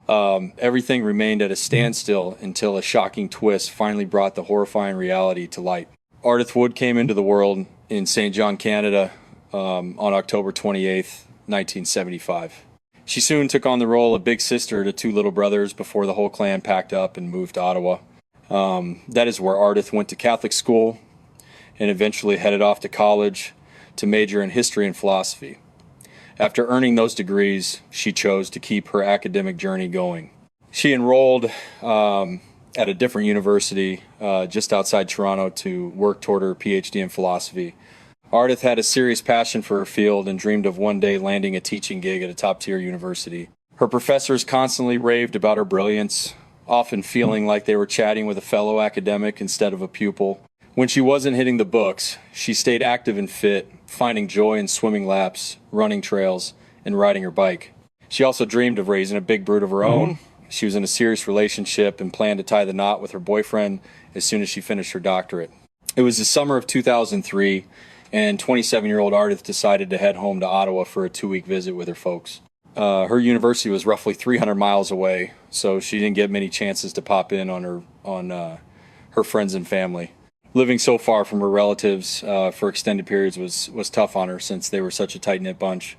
Everything remained at a standstill until a shocking twist finally brought the horrifying reality to light. Ardith Wood came into the world in St. John, Canada, on October 28th, 1975. She soon took on the role of big sister to two little brothers before the whole clan packed up and moved to Ottawa. That is where Ardith went to Catholic school and eventually headed off to college to major in history and philosophy. After earning those degrees, she chose to keep her academic journey going. She enrolled at a different university just outside Toronto to work toward her PhD in philosophy. Ardith had a serious passion for her field and dreamed of one day landing a teaching gig at a top-tier university. Her professors constantly raved about her brilliance, often feeling like they were chatting with a fellow academic instead of a pupil. When she wasn't hitting the books, she stayed active and fit, finding joy in swimming laps, running trails, and riding her bike. She also dreamed of raising a big brood of her own. She was in a serious relationship and planned to tie the knot with her boyfriend as soon as she finished her doctorate. It was the summer of 2003, and 27-year-old Ardith decided to head home to Ottawa for a 2-week visit with her folks. Her university was roughly 300 miles away, so she didn't get many chances to pop in on her friends and family. Living so far from her relatives for extended periods was tough on her since they were such a tight-knit bunch.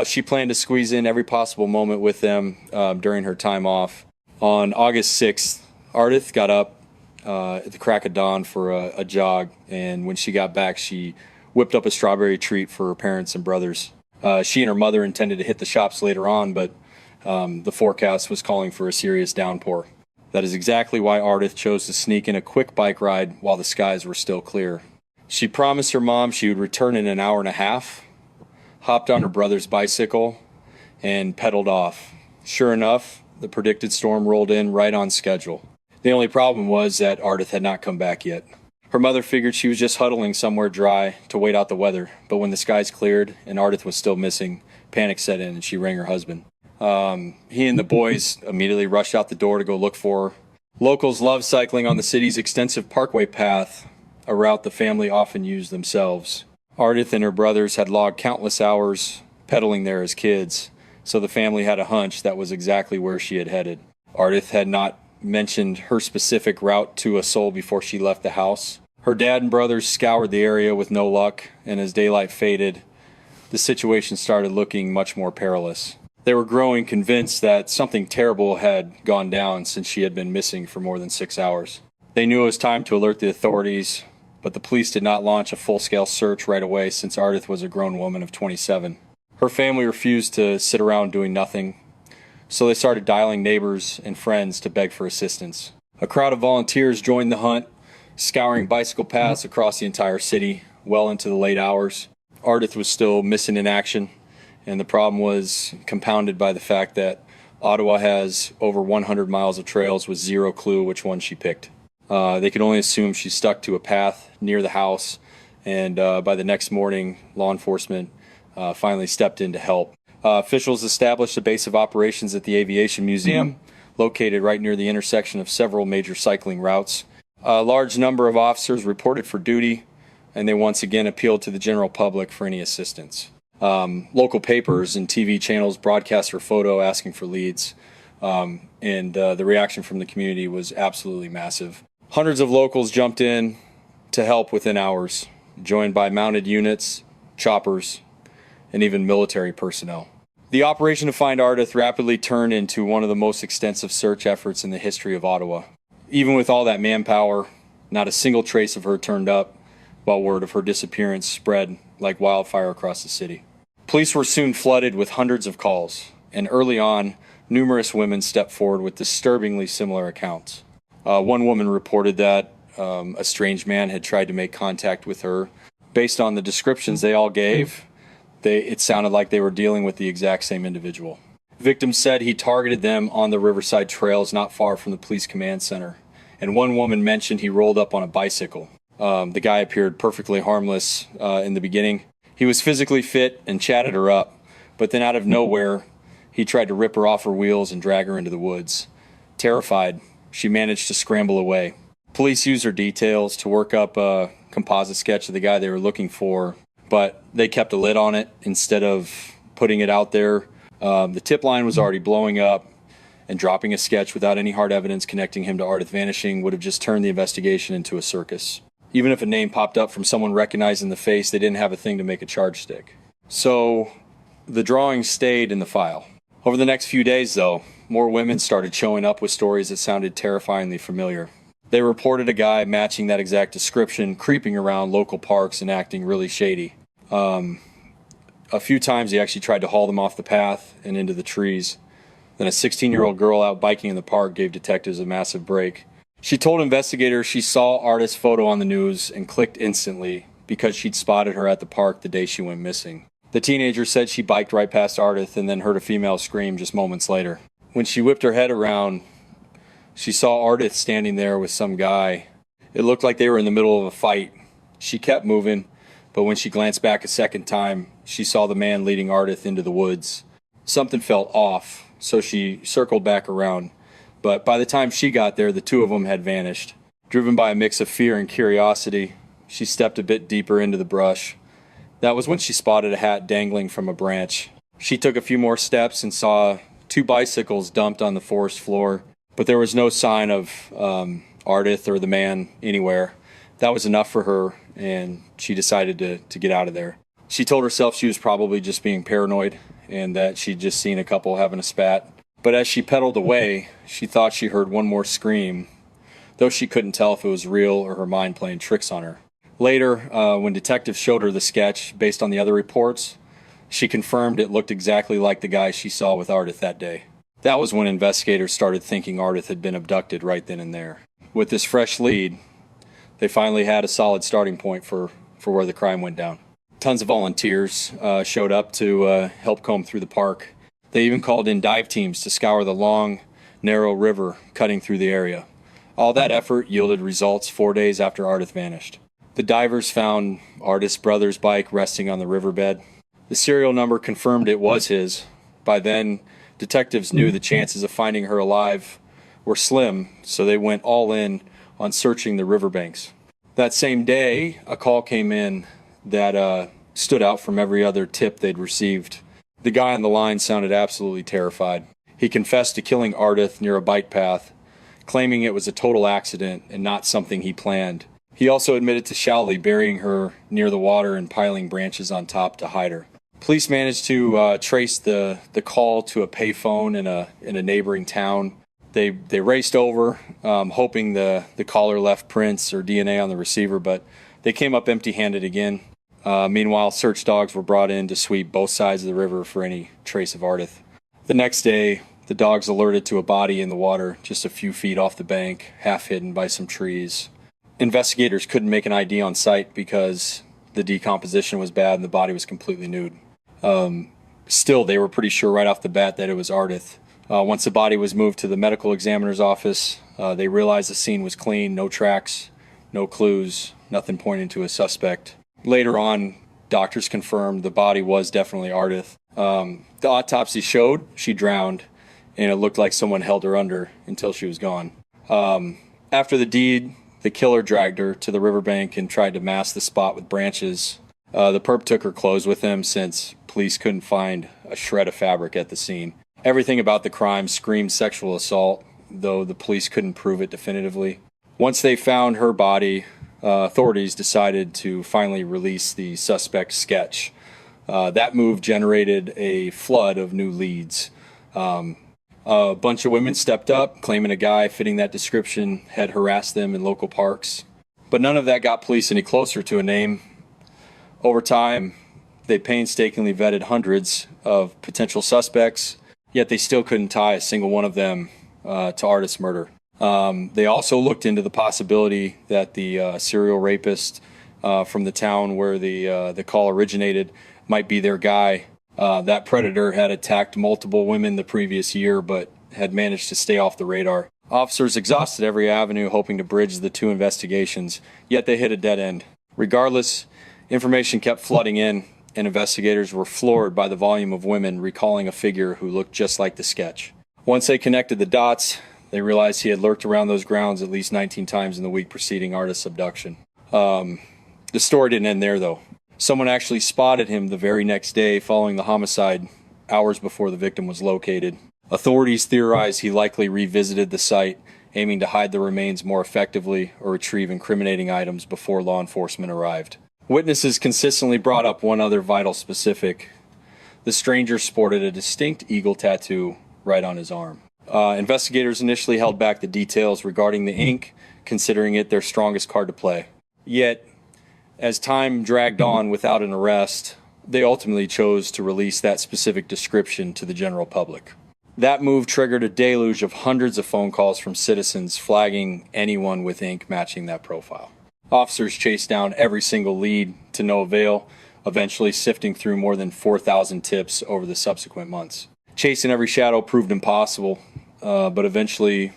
She planned to squeeze in every possible moment with them during her time off. On August 6th, Ardith got up at the crack of dawn for a jog, and when she got back, she whipped up a strawberry treat for her parents and brothers. She and her mother intended to hit the shops later on, but the forecast was calling for a serious downpour. That is exactly why Ardith chose to sneak in a quick bike ride while the skies were still clear. She promised her mom she would return in an hour and a half, hopped on her brother's bicycle, and pedaled off. Sure enough, the predicted storm rolled in right on schedule. The only problem was that Ardith had not come back yet. Her mother figured she was just huddling somewhere dry to wait out the weather, but when the skies cleared and Ardith was still missing, panic set in and she rang her husband. He and the boys immediately rushed out the door to go look for her. Locals love cycling on the city's extensive parkway path, a route the family often used themselves. Ardith and her brothers had logged countless hours pedaling there as kids, so the family had a hunch that was exactly where she had headed. Ardith had not mentioned her specific route to a soul before she left the house. Her dad and brothers scoured the area with no luck, and as daylight faded, the situation started looking much more perilous. They were growing convinced that something terrible had gone down since she had been missing for more than 6 hours. They knew it was time to alert the authorities, but the police did not launch a full-scale search right away since Ardith was a grown woman of 27. Her family refused to sit around doing nothing, so they started dialing neighbors and friends to beg for assistance. A crowd of volunteers joined the hunt, scouring bicycle paths across the entire city well into the late hours. Ardith was still missing in action, and the problem was compounded by the fact that Ottawa has over 100 miles of trails with zero clue which one she picked. They could only assume she stuck to a path near the house, and by the next morning, law enforcement finally stepped in to help. Officials established a base of operations at the Aviation Museum, located right near the intersection of several major cycling routes. A large number of officers reported for duty, and they once again appealed to the general public for any assistance. Local papers and TV channels broadcast her photo asking for leads, and the reaction from the community was absolutely massive. Hundreds of locals jumped in to help within hours, joined by mounted units, choppers, and even military personnel. The operation to find Ardith rapidly turned into one of the most extensive search efforts in the history of Ottawa. Even with all that manpower, not a single trace of her turned up, while word of her disappearance spread like wildfire across the city. Police were soon flooded with hundreds of calls, and early on, numerous women stepped forward with disturbingly similar accounts. One woman reported that a strange man had tried to make contact with her. Based on the descriptions they all gave, it sounded like they were dealing with the exact same individual. Victims said he targeted them on the Riverside trails not far from the police command center, and one woman mentioned he rolled up on a bicycle. The guy appeared perfectly harmless in the beginning. He was physically fit and chatted her up, but then out of nowhere, he tried to rip her off her wheels and drag her into the woods. Terrified, she managed to scramble away. Police used her details to work up a composite sketch of the guy they were looking for, but they kept a lid on it instead of putting it out there. The tip line was already blowing up, and dropping a sketch without any hard evidence connecting him to Ardith vanishing would have just turned the investigation into a circus. Even if a name popped up from someone recognizing the face, they didn't have a thing to make a charge stick. So the drawings stayed in the file. Over the next few days, though, more women started showing up with stories that sounded terrifyingly familiar. They reported a guy matching that exact description creeping around local parks and acting really shady. A few times he actually tried to haul them off the path and into the trees. Then a 16-year-old girl out biking in the park gave detectives a massive break. She told investigators she saw Ardith's photo on the news and clicked instantly because she'd spotted her at the park the day she went missing. The teenager said she biked right past Ardith and then heard a female scream just moments later. When she whipped her head around, she saw Ardith standing there with some guy. It looked like they were in the middle of a fight. She kept moving, but when she glanced back a second time, she saw the man leading Ardith into the woods. Something felt off, so she circled back around. But by the time she got there, the two of them had vanished. Driven by a mix of fear and curiosity, she stepped a bit deeper into the brush. That was when she spotted a hat dangling from a branch. She took a few more steps and saw 2 bicycles dumped on the forest floor, but there was no sign of Ardith or the man anywhere. That was enough for her, and she decided to get out of there. She told herself she was probably just being paranoid and that she'd just seen a couple having a spat. But as she pedaled away, she thought she heard one more scream, though she couldn't tell if it was real or her mind playing tricks on her. Later, when detectives showed her the sketch based on the other reports, she confirmed it looked exactly like the guy she saw with Ardith that day. That was when investigators started thinking Ardith had been abducted right then and there. With this fresh lead, they finally had a solid starting point for where the crime went down. Tons of volunteers showed up to help comb through the park. They even called in dive teams to scour the long, narrow river cutting through the area. All that effort yielded results 4 days after Ardith vanished. The divers found Ardith's brother's bike resting on the riverbed. The serial number confirmed it was his. By then, detectives knew the chances of finding her alive were slim, so they went all in on searching the riverbanks. That same day, a call came in that stood out from every other tip they'd received. The guy on the line sounded absolutely terrified. He confessed to killing Ardith near a bike path, claiming it was a total accident and not something he planned. He also admitted to shallowly burying her near the water and piling branches on top to hide her. Police managed to trace the call to a payphone in a neighboring town. They raced over, hoping the caller left prints or DNA on the receiver, but they came up empty-handed again. Meanwhile, search dogs were brought in to sweep both sides of the river for any trace of Ardith. The next day, the dogs alerted to a body in the water just a few feet off the bank, half hidden by some trees. Investigators couldn't make an ID on site because the decomposition was bad and the body was completely nude. Still, they were pretty sure right off the bat that it was Ardith. Once the body was moved to the medical examiner's office, they realized the scene was clean, no tracks, no clues, nothing pointing to a suspect. Later on, doctors confirmed the body was definitely Ardith. The autopsy showed she drowned, and it looked like someone held her under until she was gone. After the deed, the killer dragged her to the riverbank and tried to mask the spot with branches. The perp took her clothes with him since police couldn't find a shred of fabric at the scene. Everything about the crime screamed sexual assault, though the police couldn't prove it definitively. Once they found her body, authorities decided to finally release the suspect's sketch. That move generated a flood of new leads. A bunch of women stepped up, claiming a guy fitting that description had harassed them in local parks. But none of that got police any closer to a name. Over time, they painstakingly vetted hundreds of potential suspects, yet they still couldn't tie a single one of them to Ardith's murder. They also looked into the possibility that the serial rapist from the town where the call originated might be their guy. That predator had attacked multiple women the previous year, but had managed to stay off the radar. Officers exhausted every avenue hoping to bridge the two investigations, yet they hit a dead end. Regardless, information kept flooding in, and investigators were floored by the volume of women recalling a figure who looked just like the sketch. Once they connected the dots, they realized he had lurked around those grounds at least 19 times in the week preceding Ardith's abduction. The story didn't end there, though. Someone actually spotted him the very next day following the homicide, hours before the victim was located. Authorities theorize he likely revisited the site, aiming to hide the remains more effectively or retrieve incriminating items before law enforcement arrived. Witnesses consistently brought up one other vital specific. The stranger sported a distinct eagle tattoo right on his arm. Investigators initially held back the details regarding the ink, considering it their strongest card to play. Yet, as time dragged on without an arrest, they ultimately chose to release that specific description to the general public. That move triggered a deluge of hundreds of phone calls from citizens flagging anyone with ink matching that profile. Officers chased down every single lead to no avail, eventually sifting through more than 4,000 tips over the subsequent months. Chasing every shadow proved impossible, but eventually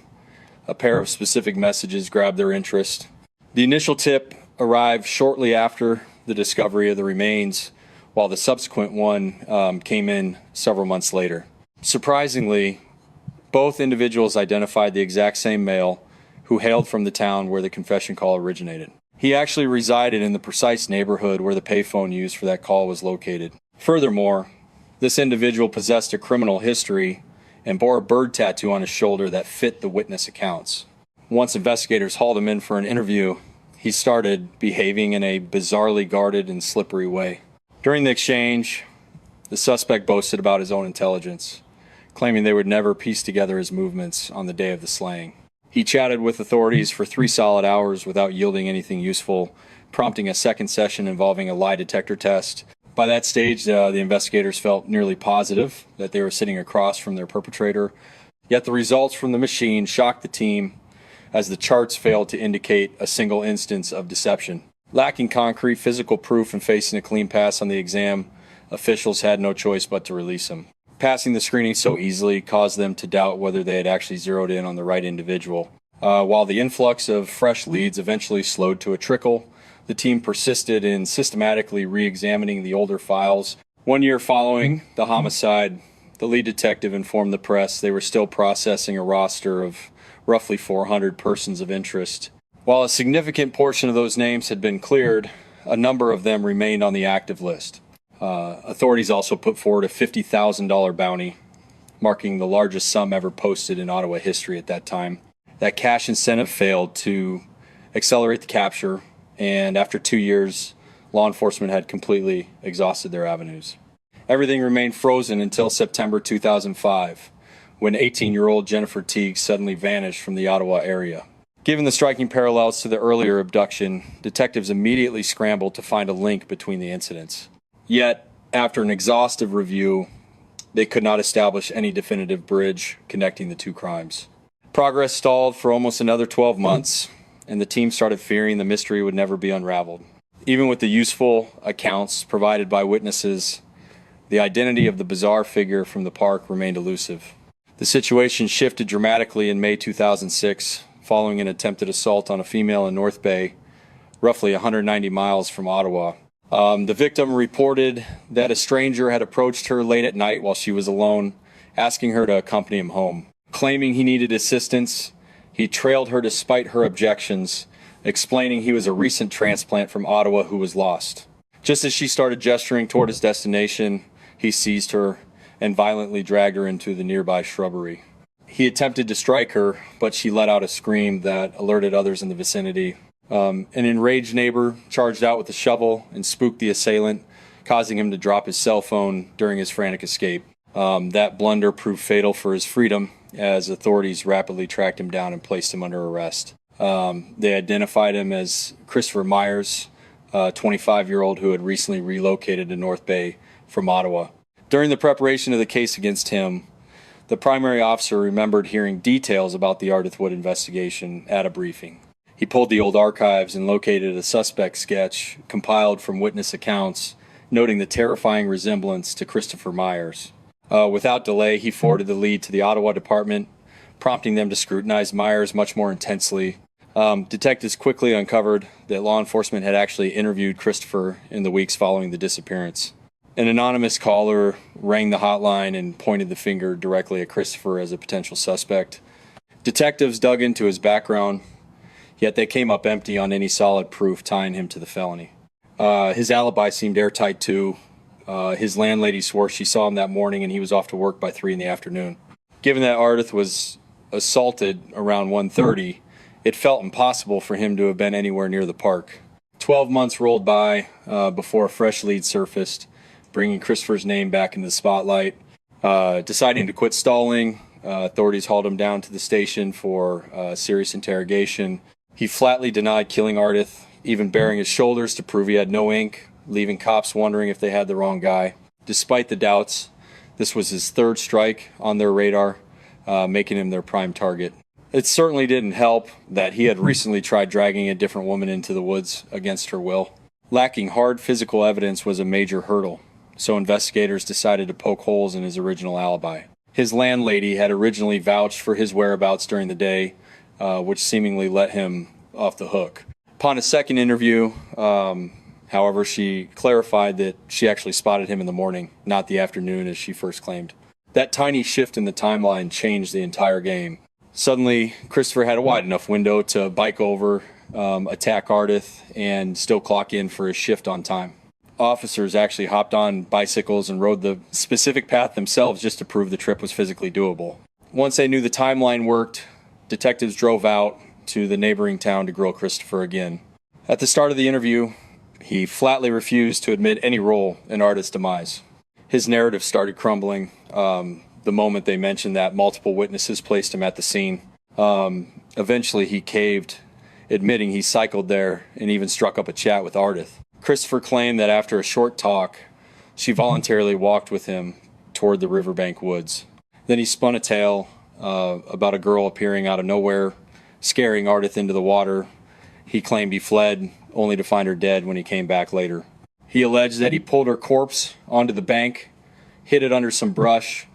a pair of specific messages grabbed their interest. The initial tip arrived shortly after the discovery of the remains, while the subsequent one came in several months later. Surprisingly, both individuals identified the exact same male who hailed from the town where the confession call originated. He actually resided in the precise neighborhood where the payphone used for that call was located. Furthermore, this individual possessed a criminal history and bore a bird tattoo on his shoulder that fit the witness accounts. Once investigators hauled him in for an interview, he started behaving in a bizarrely guarded and slippery way. During the exchange, the suspect boasted about his own intelligence, claiming they would never piece together his movements on the day of the slaying. He chatted with authorities for 3 solid hours without yielding anything useful, prompting a second session involving a lie detector test. By that stage, the investigators felt nearly positive that they were sitting across from their perpetrator, yet the results from the machine shocked the team as the charts failed to indicate a single instance of deception. Lacking concrete physical proof and facing a clean pass on the exam, officials had no choice but to release him. Passing the screening so easily caused them to doubt whether they had actually zeroed in on the right individual. While the influx of fresh leads eventually slowed to a trickle, the team persisted in systematically re-examining the older files. 1 year following the homicide, the lead detective informed the press they were still processing a roster of roughly 400 persons of interest. While a significant portion of those names had been cleared, a number of them remained on the active list. Authorities also put forward a $50,000 bounty, marking the largest sum ever posted in Ottawa history at that time. That cash incentive failed to accelerate the capture, and after 2 years, law enforcement had completely exhausted their avenues. Everything remained frozen until September 2005, when 18-year-old Jennifer Teague suddenly vanished from the Ottawa area. Given the striking parallels to the earlier abduction, detectives immediately scrambled to find a link between the incidents. Yet, after an exhaustive review, they could not establish any definitive bridge connecting the two crimes. Progress stalled for almost another 12 months, and the team started fearing the mystery would never be unraveled. Even with the useful accounts provided by witnesses, the identity of the bizarre figure from the park remained elusive. The situation shifted dramatically in May 2006, following an attempted assault on a female in North Bay, roughly 190 miles from Ottawa. The victim reported that a stranger had approached her late at night while she was alone, asking her to accompany him home. Claiming he needed assistance, he trailed her despite her objections, explaining he was a recent transplant from Ottawa who was lost. Just as she started gesturing toward his destination, he seized her and violently dragged her into the nearby shrubbery. He attempted to strike her, but she let out a scream that alerted others in the vicinity. An enraged neighbor charged out with a shovel and spooked the assailant, causing him to drop his cell phone during his frantic escape. That blunder proved fatal for his freedom, as authorities rapidly tracked him down and placed him under arrest. They identified him as Christopher Myers, a 25-year-old who had recently relocated to North Bay from Ottawa. During the preparation of the case against him, the primary officer remembered hearing details about the Ardith Wood investigation at a briefing. He pulled the old archives and located a suspect sketch compiled from witness accounts, noting the terrifying resemblance to Christopher Myers. Without delay, he forwarded the lead to the Ottawa department, prompting them to scrutinize Myers much more intensely. Detectives quickly uncovered that law enforcement had actually interviewed Christopher in the weeks following the disappearance. An anonymous caller rang the hotline and pointed the finger directly at Christopher as a potential suspect. Detectives dug into his background, yet they came up empty on any solid proof tying him to the felony. His alibi seemed airtight too. His landlady swore she saw him that morning and he was off to work by 3 in the afternoon. Given that Ardith was assaulted around 1:30, it felt impossible for him to have been anywhere near the park. 12 months rolled by before a fresh lead surfaced, bringing Christopher's name back into the spotlight. Deciding to quit stalling, authorities hauled him down to the station for serious interrogation. He flatly denied killing Ardith, even baring his shoulders to prove he had no ink, leaving cops wondering if they had the wrong guy. Despite the doubts, this was his third strike on their radar, making him their prime target. It certainly didn't help that he had recently tried dragging a different woman into the woods against her will. Lacking hard physical evidence was a major hurdle, so investigators decided to poke holes in his original alibi. His landlady had originally vouched for his whereabouts during the day, which seemingly let him off the hook. Upon a second interview, however, she clarified that she actually spotted him in the morning, not the afternoon as she first claimed. That tiny shift in the timeline changed the entire game. Suddenly, Christopher had a wide enough window to bike over, attack Ardith, and still clock in for his shift on time. Officers actually hopped on bicycles and rode the specific path themselves just to prove the trip was physically doable. Once they knew the timeline worked, detectives drove out to the neighboring town to grill Christopher again. At the start of the interview, he flatly refused to admit any role in Ardith's demise. His narrative started crumbling the moment they mentioned that multiple witnesses placed him at the scene. Eventually he caved, admitting he cycled there and even struck up a chat with Ardith. Christopher claimed that after a short talk, she voluntarily walked with him toward the riverbank woods. Then he spun a tale about a girl appearing out of nowhere, scaring Ardith into the water. He claimed he fled, only to find her dead when he came back later. He alleged that he pulled her corpse onto the bank, hid it under some brush,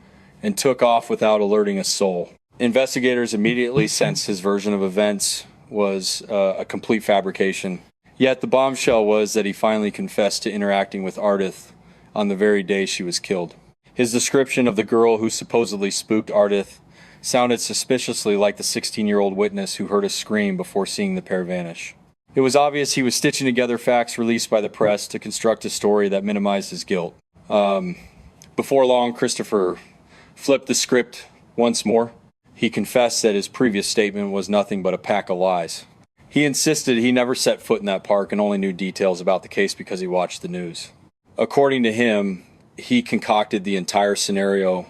and took off without alerting a soul. Investigators immediately sensed his version of events was a complete fabrication. Yet the bombshell was that he finally confessed to interacting with Ardith on the very day she was killed. His description of the girl who supposedly spooked Ardith sounded suspiciously like the 16-year-old witness who heard a scream before seeing the pair vanish. It was obvious he was stitching together facts released by the press to construct a story that minimized his guilt. Before long, Christopher flipped the script once more. He confessed that his previous statement was nothing but a pack of lies. He insisted he never set foot in that park and only knew details about the case because he watched the news. According to him, he concocted the entire scenario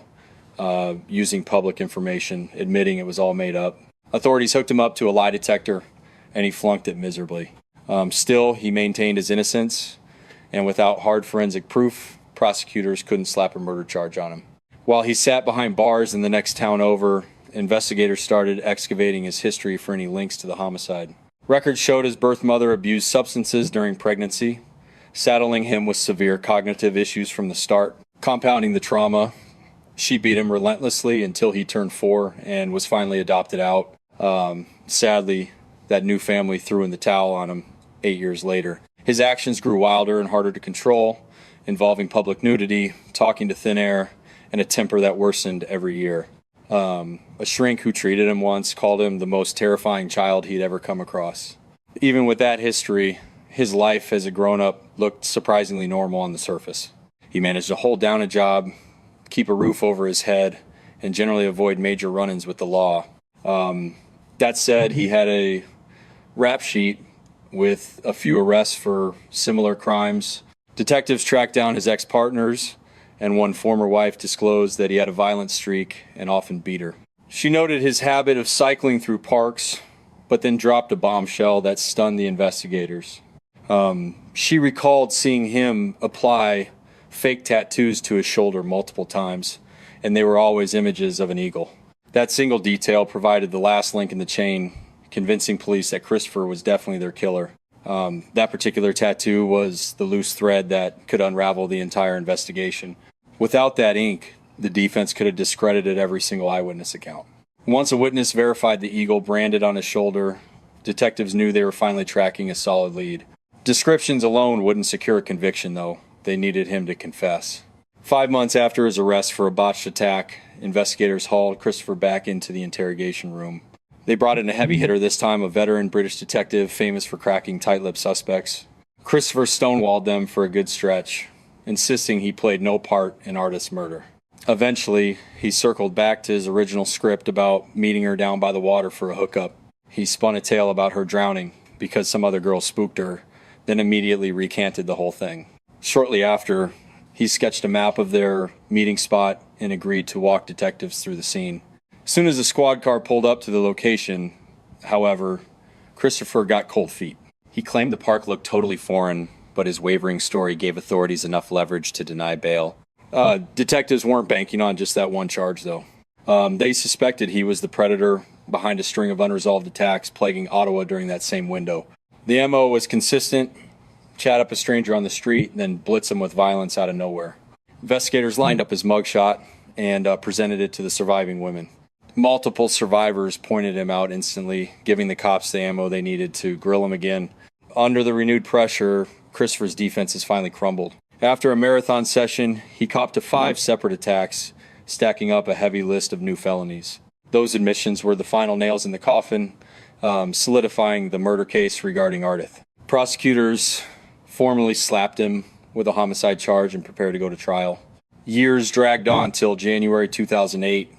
using public information, admitting it was all made up. Authorities hooked him up to a lie detector, and he flunked it miserably. Still, he maintained his innocence, and without hard forensic proof, prosecutors couldn't slap a murder charge on him. While he sat behind bars in the next town over, investigators started excavating his history for any links to the homicide. Records showed his birth mother abused substances during pregnancy, saddling him with severe cognitive issues from the start. Compounding the trauma, she beat him relentlessly until he turned 4 and was finally adopted out. Sadly, that new family threw in the towel on him 8 years later. His actions grew wilder and harder to control, involving public nudity, talking to thin air, and a temper that worsened every year. A shrink who treated him once called him the most terrifying child he'd ever come across. Even with that history, his life as a grown-up looked surprisingly normal on the surface. He managed to hold down a job, keep a roof over his head, and generally avoid major run-ins with the law. That said, he had a rap sheet with a few arrests for similar crimes. Detectives tracked down his ex-partners, and one former wife disclosed that he had a violent streak and often beat her. She noted his habit of cycling through parks, but then dropped a bombshell that stunned the investigators. She recalled seeing him apply fake tattoos to his shoulder multiple times, and they were always images of an eagle. That single detail provided the last link in the chain, convincing police that Christopher was definitely their killer. That particular tattoo was the loose thread that could unravel the entire investigation. Without that ink, the defense could have discredited every single eyewitness account. Once a witness verified the eagle branded on his shoulder, detectives knew they were finally tracking a solid lead. Descriptions alone wouldn't secure a conviction, though. They needed him to confess. 5 months after his arrest for a botched attack, investigators hauled Christopher back into the interrogation room. They brought in a heavy hitter, this time a veteran British detective famous for cracking tight-lipped suspects. Christopher stonewalled them for a good stretch, insisting he played no part in Ardith's murder. Eventually, he circled back to his original script about meeting her down by the water for a hookup. He spun a tale about her drowning because some other girl spooked her, then immediately recanted the whole thing. Shortly after, he sketched a map of their meeting spot and agreed to walk detectives through the scene. As soon as the squad car pulled up to the location, however, Christopher got cold feet. He claimed the park looked totally foreign, but his wavering story gave authorities enough leverage to deny bail. Detectives weren't banking on just that one charge, though. They suspected he was the predator behind a string of unresolved attacks plaguing Ottawa during that same window. The MO was consistent: chat up a stranger on the street, then blitz him with violence out of nowhere. Investigators lined up his mugshot and presented it to the surviving women. Multiple survivors pointed him out instantly, giving the cops the ammo they needed to grill him again. Under the renewed pressure, Christopher's defenses finally crumbled. After a marathon session, he copped to 5 separate attacks, stacking up a heavy list of new felonies. Those admissions were the final nails in the coffin, solidifying the murder case regarding Ardith. Prosecutors formally slapped him with a homicide charge and prepared to go to trial. Years dragged on till January 2008,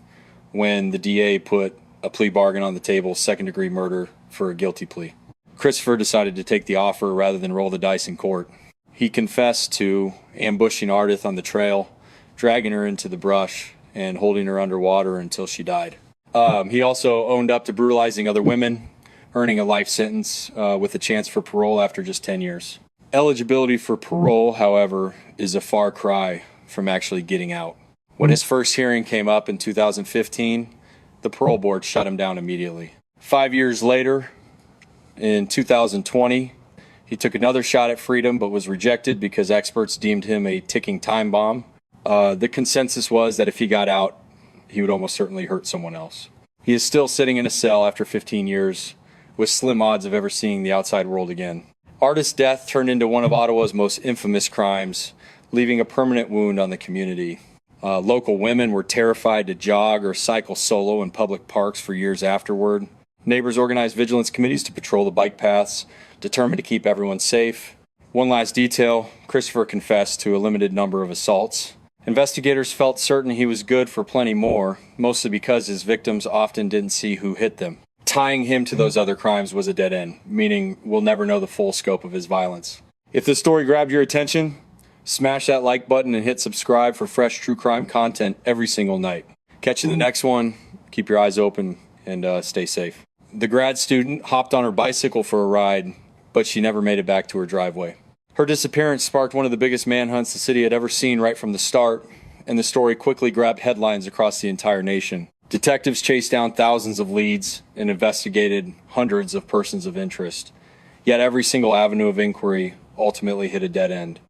when the DA put a plea bargain on the table: second-degree murder for a guilty plea. Christopher decided to take the offer rather than roll the dice in court. He confessed to ambushing Ardith on the trail, dragging her into the brush, and holding her underwater until she died. He also owned up to brutalizing other women, earning a life sentence with a chance for parole after just 10 years. Eligibility for parole, however, is a far cry from actually getting out. When his first hearing came up in 2015, the parole board shut him down immediately. 5 years later, in 2020, he took another shot at freedom but was rejected because experts deemed him a ticking time bomb. The consensus was that if he got out, he would almost certainly hurt someone else. He is still sitting in a cell after 15 years, with slim odds of ever seeing the outside world again. Ardith's death turned into one of Ottawa's most infamous crimes, leaving a permanent wound on the community. Local women were terrified to jog or cycle solo in public parks for years afterward. Neighbors organized vigilance committees to patrol the bike paths, determined to keep everyone safe. One last detail: Christopher confessed to a limited number of assaults. Investigators felt certain he was good for plenty more, mostly because his victims often didn't see who hit them. Tying him to those other crimes was a dead end, meaning we'll never know the full scope of his violence. If this story grabbed your attention, smash that like button and hit subscribe for fresh true crime content every single night. Catch you in the next one. Keep your eyes open and stay safe. The grad student hopped on her bicycle for a ride, but she never made it back to her driveway. Her disappearance sparked one of the biggest manhunts the city had ever seen right from the start, and the story quickly grabbed headlines across the entire nation. Detectives chased down thousands of leads and investigated hundreds of persons of interest. Yet every single avenue of inquiry ultimately hit a dead end.